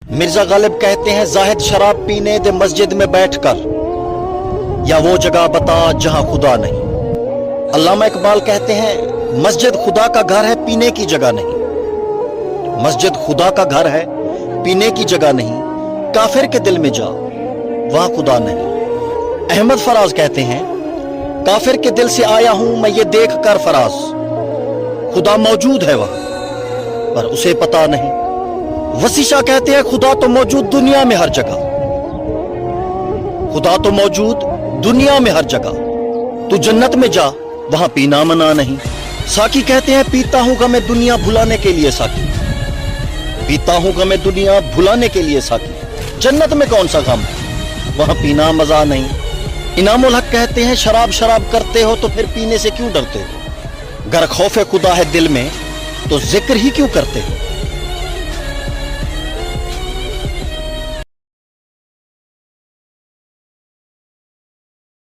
मिर्जा गालिब कहते हैं जाहिद शराब पीने दे मस्जिद में बैठकर, या वो जगह बता जहां खुदा नहीं। अल्लामा इकबाल कहते हैं मस्जिद खुदा का घर है, पीने की जगह नहीं। मस्जिद खुदा का घर है, पीने की जगह नहीं। काफिर के दिल में जा, वहां खुदा नहीं। अहमद फराज कहते हैं काफिर के दिल से आया हूं मैं ये देख कर फराज, खुदा मौजूद है वहां पर उसे पता नहीं। वसी शाह कहते हैं खुदा तो मौजूद दुनिया में हर जगह, खुदा तो मौजूद दुनिया में हर जगह। तू जन्नत में जा, वहां पीना मना नहीं। साकी कहते हैं पीता हूं गमे दुनिया भुलाने के लिए साकी, पीता हूं गमे दुनिया भुलाने के लिए साकी। जन्नत में कौन सा गम, वहां पीना मजा नहीं। इनामुल हक कहते हैं शराब शराब करते हो तो फिर पीने से क्यों डरते हो? गर खौफे खुदा है दिल में तो जिक्र ही क्यों करते हो?